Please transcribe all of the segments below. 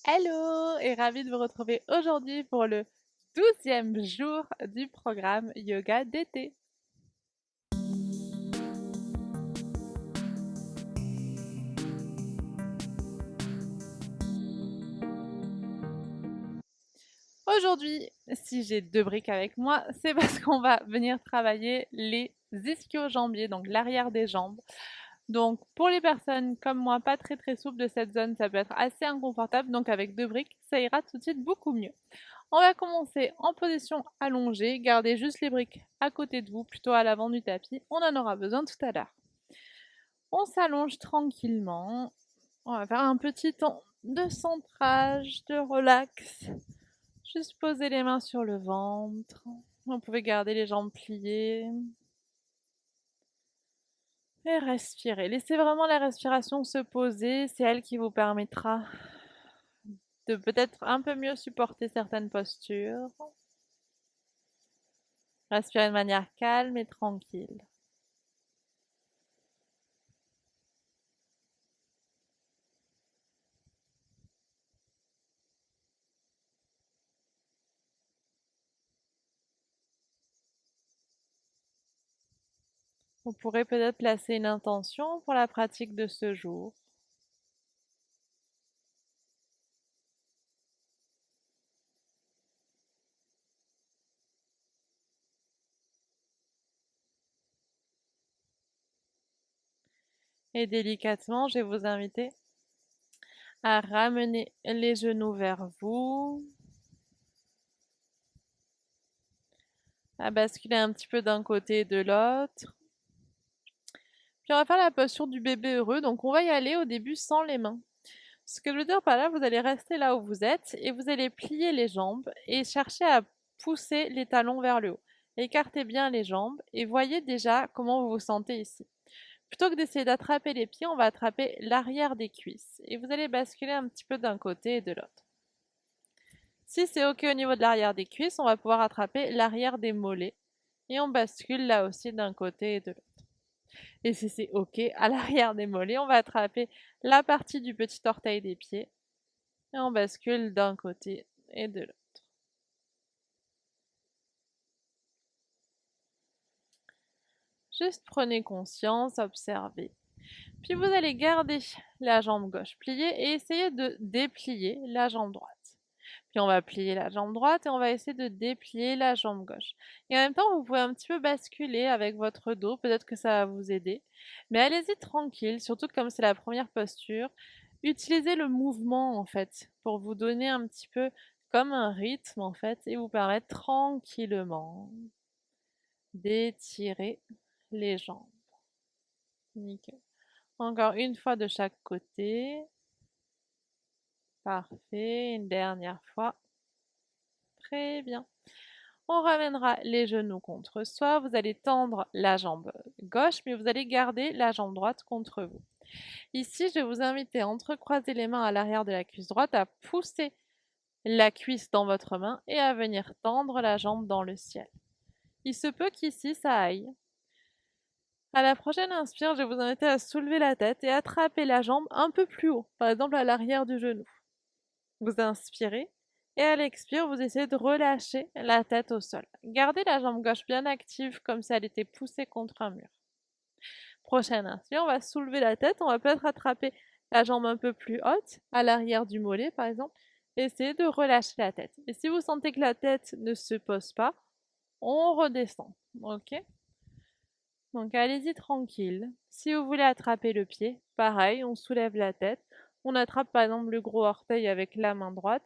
Hello et ravie de vous retrouver aujourd'hui pour le 12e jour du programme yoga d'été. Aujourd'hui, si j'ai deux briques avec moi, c'est parce qu'on va venir travailler les ischio-jambiers, donc l'arrière des jambes. Donc pour les personnes comme moi, pas très souples de cette zone, ça peut être assez inconfortable, donc avec deux briques, ça ira tout de suite beaucoup mieux. On va commencer en position allongée, gardez juste les briques à côté de vous, plutôt à l'avant du tapis, on en aura besoin tout à l'heure. On s'allonge tranquillement, on va faire un petit temps de centrage, de relax. Juste poser les mains sur le ventre. Vous pouvez garder les jambes pliées. Et respirer. Laissez vraiment la respiration se poser. C'est elle qui vous permettra de peut-être un peu mieux supporter certaines postures. Respirez de manière calme et tranquille. Vous pourrez peut-être placer une intention pour la pratique de ce jour. Et délicatement, je vais vous inviter à ramener les genoux vers vous, à basculer un petit peu d'un côté et de l'autre. Puis on va faire la posture du bébé heureux, donc on va y aller au début sans les mains. Ce que je veux dire par là, vous allez rester là où vous êtes et vous allez plier les jambes et chercher à pousser les talons vers le haut. Écartez bien les jambes et voyez déjà comment vous vous sentez ici. Plutôt que d'essayer d'attraper les pieds, on va attraper l'arrière des cuisses et vous allez basculer un petit peu d'un côté et de l'autre. Si c'est ok au niveau de l'arrière des cuisses, on va pouvoir attraper l'arrière des mollets et on bascule là aussi d'un côté et de l'autre. Et si c'est ok, à l'arrière des mollets, on va attraper la partie du petit orteil des pieds et on bascule d'un côté et de l'autre. Juste prenez conscience, observez. Puis vous allez garder la jambe gauche pliée et essayer de déplier la jambe droite. Puis on va plier la jambe droite et on va essayer de déplier la jambe gauche. Et en même temps, vous pouvez un petit peu basculer avec votre dos, peut-être que ça va vous aider. Mais allez-y tranquille, surtout comme c'est la première posture. Utilisez le mouvement en fait pour vous donner un petit peu comme un rythme en fait et vous permettre tranquillement d'étirer les jambes. Nickel. Encore une fois de chaque côté. Parfait. Une dernière fois. Très bien. On ramènera les genoux contre soi. Vous allez tendre la jambe gauche, mais vous allez garder la jambe droite contre vous. Ici, je vais vous inviter à entrecroiser les mains à l'arrière de la cuisse droite, à pousser la cuisse dans votre main et à venir tendre la jambe dans le ciel. Il se peut qu'ici, ça aille. À la prochaine inspire, je vais vous inviter à soulever la tête et attraper la jambe un peu plus haut, par exemple à l'arrière du genou. Vous inspirez et à l'expire, vous essayez de relâcher la tête au sol. Gardez la jambe gauche bien active comme si elle était poussée contre un mur. Prochaine inspire, on va soulever la tête, on va peut-être attraper la jambe un peu plus haute, à l'arrière du mollet par exemple, et essayez de relâcher la tête. Et si vous sentez que la tête ne se pose pas, on redescend. Ok? Donc allez-y tranquille. Si vous voulez attraper le pied, pareil, on soulève la tête, on attrape par exemple le gros orteil avec la main droite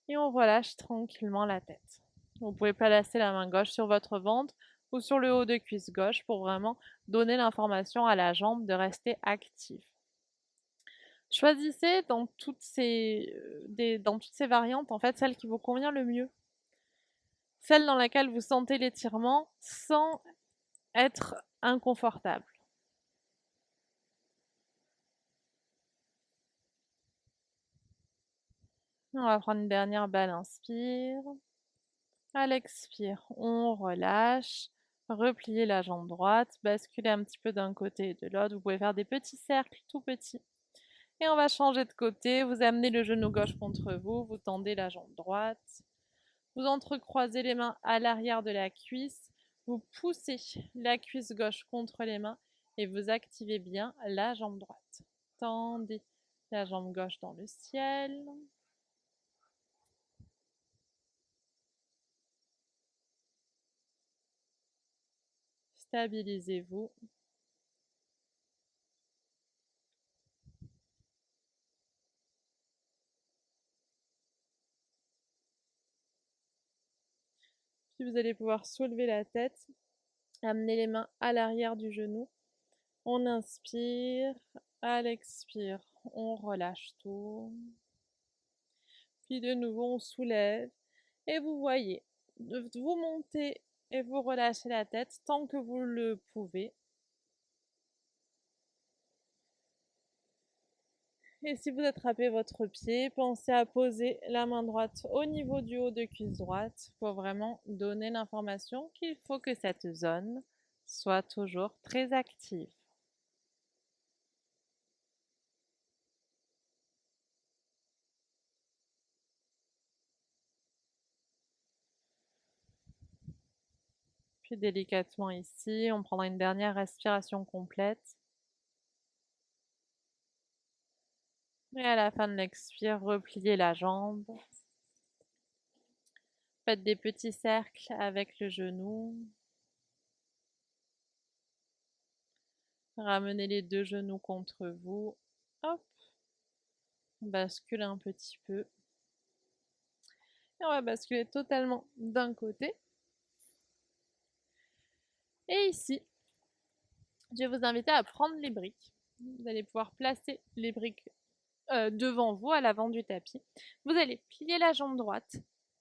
et on relâche tranquillement la tête. Vous pouvez placer la main gauche sur votre ventre ou sur le haut de cuisse gauche pour vraiment donner l'information à la jambe de rester active. Choisissez dans toutes ces variantes en fait celle qui vous convient le mieux. Celle dans laquelle vous sentez l'étirement sans être inconfortable. On va prendre une dernière belle inspire. À l'expire, on relâche. Repliez la jambe droite, basculez un petit peu d'un côté et de l'autre. Vous pouvez faire des petits cercles tout petits. Et on va changer de côté. Vous amenez le genou gauche contre vous, vous tendez la jambe droite. Vous entrecroisez les mains à l'arrière de la cuisse. Vous poussez la cuisse gauche contre les mains et vous activez bien la jambe droite. Tendez la jambe gauche dans le ciel. Stabilisez-vous. Puis vous allez pouvoir soulever la tête, amener les mains à l'arrière du genou. On inspire, à l'expire, on relâche tout. Puis de nouveau, on soulève et vous voyez, vous montez et vous relâchez la tête tant que vous le pouvez. Et si vous attrapez votre pied, pensez à poser la main droite au niveau du haut de cuisse droite pour vraiment donner l'information qu'il faut que cette zone soit toujours très active. Puis délicatement ici, on prendra une dernière respiration complète. Et à la fin de l'expire, repliez la jambe. Faites des petits cercles avec le genou. Ramenez les deux genoux contre vous. Hop, on bascule un petit peu. Et on va basculer totalement d'un côté. Et ici, je vais vous inviter à prendre les briques. Vous allez pouvoir placer les briques devant vous, à l'avant du tapis. Vous allez plier la jambe droite,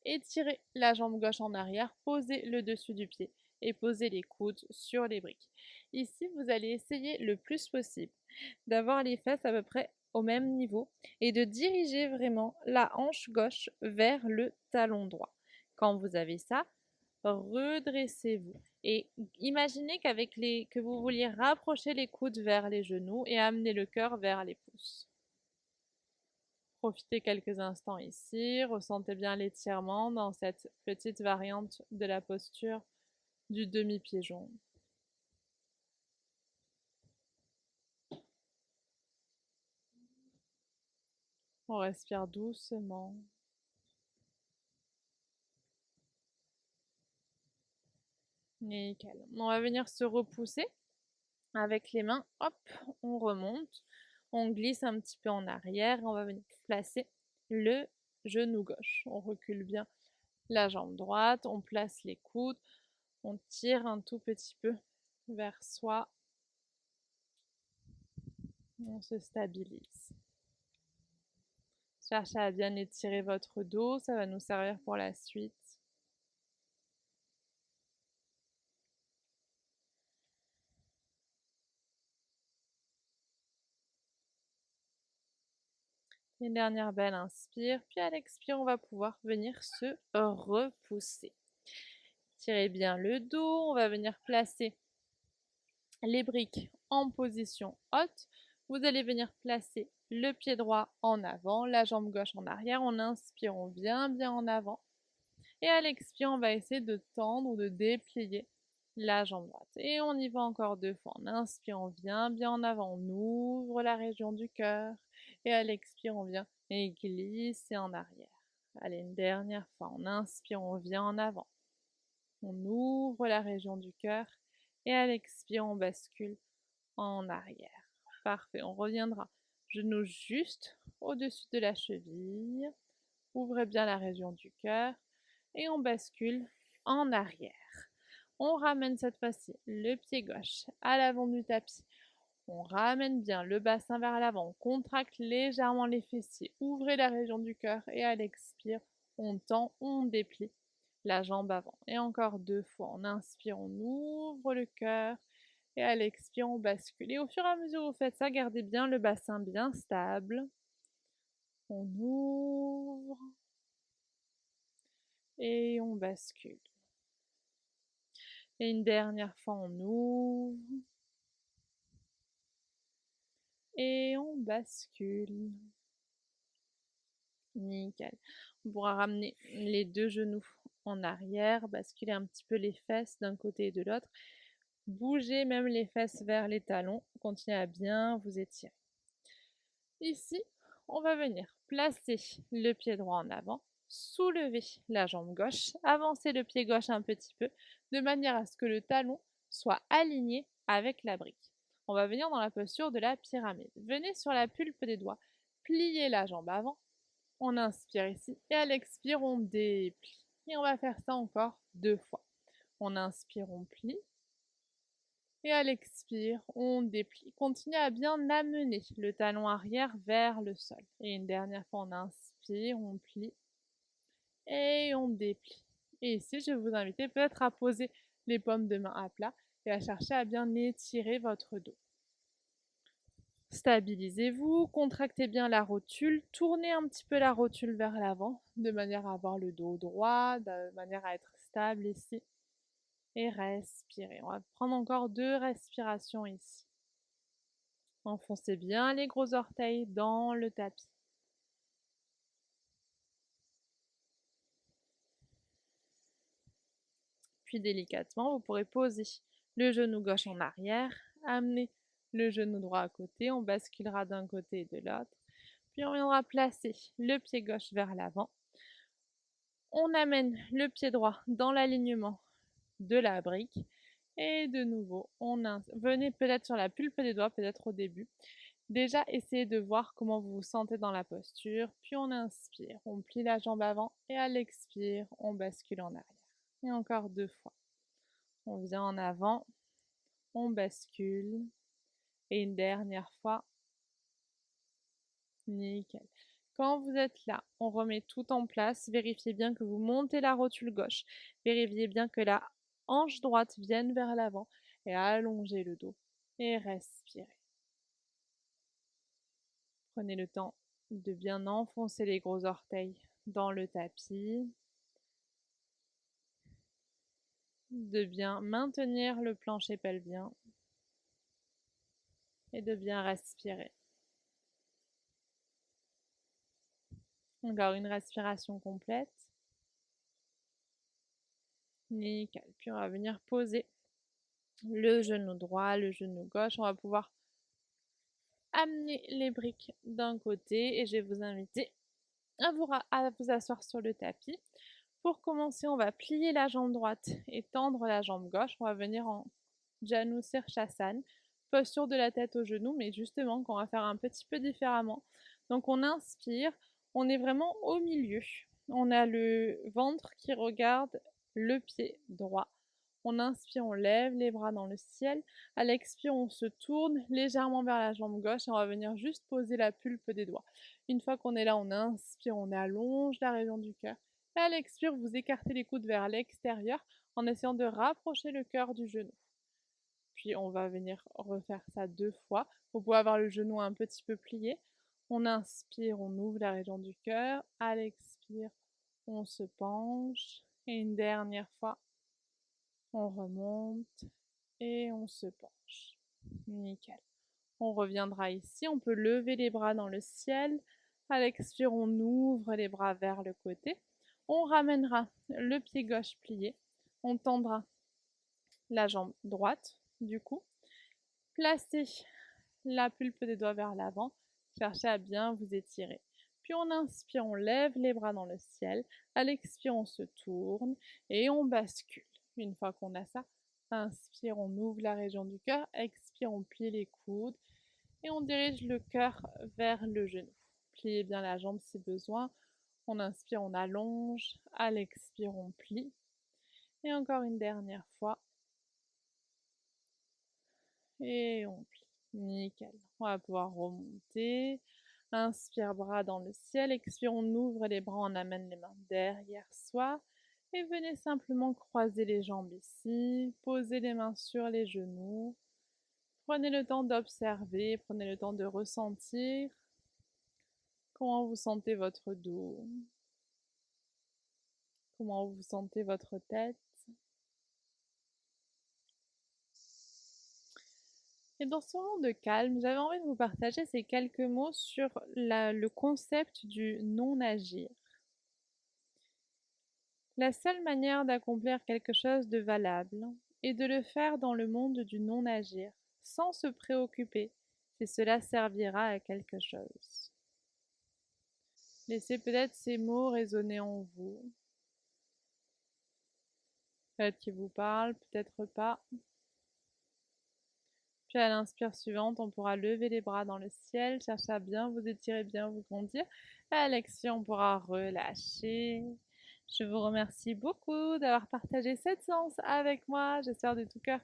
étirer la jambe gauche en arrière, poser le dessus du pied et poser les coudes sur les briques. Ici, vous allez essayer le plus possible d'avoir les fesses à peu près au même niveau et de diriger vraiment la hanche gauche vers le talon droit. Quand vous avez ça, redressez-vous et imaginez que vous vouliez rapprocher les coudes vers les genoux et amener le cœur vers les pouces. Profitez quelques instants ici, ressentez bien l'étirement dans cette petite variante de la posture du demi-pigeon. On respire doucement. Nickel. On va venir se repousser avec les mains. Hop, on remonte. On glisse un petit peu en arrière. On va venir placer le genou gauche. On recule bien la jambe droite. On place les coudes. On tire un tout petit peu vers soi. On se stabilise. Cherchez à bien étirer votre dos, ça va nous servir pour la suite. Une dernière belle inspire, puis à l'expire, on va pouvoir venir se repousser. Tirez bien le dos, on va venir placer les briques en position haute. Vous allez venir placer le pied droit en avant, la jambe gauche en arrière. On inspire, on vient bien en avant. Et à l'expire, on va essayer de tendre ou de déplier la jambe droite. Et on y va encore deux fois. On inspire, on vient bien en avant, on ouvre la région du cœur. Et à l'expire, on vient et glisser en arrière. Allez, une dernière fois. On inspire, on vient en avant. On ouvre la région du cœur. Et à l'expire, on bascule en arrière. Parfait, on reviendra. Genou juste au-dessus de la cheville. Ouvrez bien la région du cœur et on bascule en arrière. On ramène cette fois-ci le pied gauche à l'avant du tapis. On ramène bien le bassin vers l'avant, on contracte légèrement les fessiers, ouvrez la région du cœur et à l'expire, on tend, on déplie la jambe avant. Et encore deux fois, on inspire, on ouvre le cœur et à l'expire, on bascule. Et au fur et à mesure que vous faites ça, gardez bien le bassin bien stable. On ouvre et on bascule. Et une dernière fois, on ouvre et on bascule. Nickel. On pourra ramener les deux genoux en arrière, basculer un petit peu les fesses d'un côté et de l'autre. Bougez même les fesses vers les talons. Continuez à bien vous étirer. Ici, on va venir placer le pied droit en avant, soulever la jambe gauche, avancer le pied gauche un petit peu, de manière à ce que le talon soit aligné avec la brique. On va venir dans la posture de la pyramide. Venez sur la pulpe des doigts, pliez la jambe avant, on inspire ici, et à l'expire, on déplie. Et on va faire ça encore 2 fois. On inspire, on plie, et à l'expire, on déplie. Continuez à bien amener le talon arrière vers le sol. Et une dernière fois, on inspire, on plie et on déplie. Et ici, je vais vous inviter peut-être à poser les paumes de main à plat et à chercher à bien étirer votre dos. Stabilisez-vous, contractez bien la rotule, tournez un petit peu la rotule vers l'avant de manière à avoir le dos droit, de manière à être stable ici. Et respirez. On va prendre encore 2 respirations ici. Enfoncez bien les gros orteils dans le tapis. Puis délicatement, vous pourrez poser le genou gauche en arrière, amener le genou droit à côté, on basculera d'un côté et de l'autre. Puis on viendra placer le pied gauche vers l'avant. On amène le pied droit dans l'alignement de la brique. Et de nouveau, venez peut-être sur la pulpe des doigts, peut-être au début. Déjà, essayez de voir comment vous vous sentez dans la posture. Puis on inspire, on plie la jambe avant et à l'expire, on bascule en arrière. Et encore 2 fois. On vient en avant, on bascule. Et une dernière fois. Nickel. Quand vous êtes là, on remet tout en place. Vérifiez bien que vous montez la rotule gauche. Vérifiez bien que la hanche droite vienne vers l'avant et allongez le dos. Et respirez. Prenez le temps de bien enfoncer les gros orteils dans le tapis. De bien maintenir le plancher pelvien. Et de bien respirer. Encore une respiration complète. Nickel. Puis on va venir poser le genou droit, le genou gauche. On va pouvoir amener les briques d'un côté et je vais vous inviter à vous asseoir sur le tapis. Pour commencer, on va plier la jambe droite et tendre la jambe gauche. On va venir en Janu Sirsasana, posture de la tête au genou, mais justement qu'on va faire un petit peu différemment. Donc on inspire, on est vraiment au milieu. On a le ventre qui regarde le pied droit. On inspire, on lève les bras dans le ciel. À l'expire, on se tourne légèrement vers la jambe gauche et on va venir juste poser la pulpe des doigts. Une fois qu'on est là, on inspire, on allonge la région du cœur. Et à l'expire, vous écartez les coudes vers l'extérieur en essayant de rapprocher le cœur du genou. Puis on va venir refaire ça 2 fois. Vous pouvez avoir le genou un petit peu plié. On inspire, on ouvre la région du cœur. À l'expire, on se penche. Et une dernière fois, on remonte et on se penche. Nickel. On reviendra ici, on peut lever les bras dans le ciel. À l'expire, on ouvre les bras vers le côté. On ramènera le pied gauche plié. On tendra la jambe droite, du coup. Placez la pulpe des doigts vers l'avant. Cherchez à bien vous étirer. Puis on inspire, on lève les bras dans le ciel. À l'expire, on se tourne et on bascule. Une fois qu'on a ça, inspire, on ouvre la région du cœur. Expire, on plie les coudes et on dirige le cœur vers le genou. Pliez bien la jambe si besoin. On inspire, on allonge. À l'expire, on plie. Et encore une dernière fois. Et on plie. Nickel. On va pouvoir remonter. Inspire, bras dans le ciel. Expire, on ouvre les bras, on amène les mains derrière soi. Et venez simplement croiser les jambes ici. Posez les mains sur les genoux. Prenez le temps d'observer, prenez le temps de ressentir comment vous sentez votre dos, comment vous sentez votre tête. Et dans ce moment de calme, j'avais envie de vous partager ces quelques mots sur le concept du non-agir. La seule manière d'accomplir quelque chose de valable est de le faire dans le monde du non-agir, sans se préoccuper si cela servira à quelque chose. Laissez peut-être ces mots résonner en vous. Peut-être qu'ils vous parlent, peut-être pas. Puis à l'inspire suivante, on pourra lever les bras dans le ciel, chercher à bien vous étirer, bien vous grandir. À l'expire, on pourra relâcher. Je vous remercie beaucoup d'avoir partagé cette séance avec moi. J'espère de tout cœur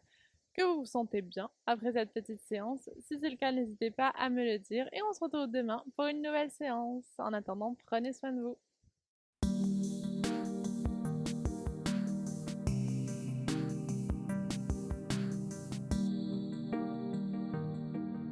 que vous vous sentez bien après cette petite séance. Si c'est le cas, n'hésitez pas à me le dire et on se retrouve demain pour une nouvelle séance. En attendant, prenez soin de vous.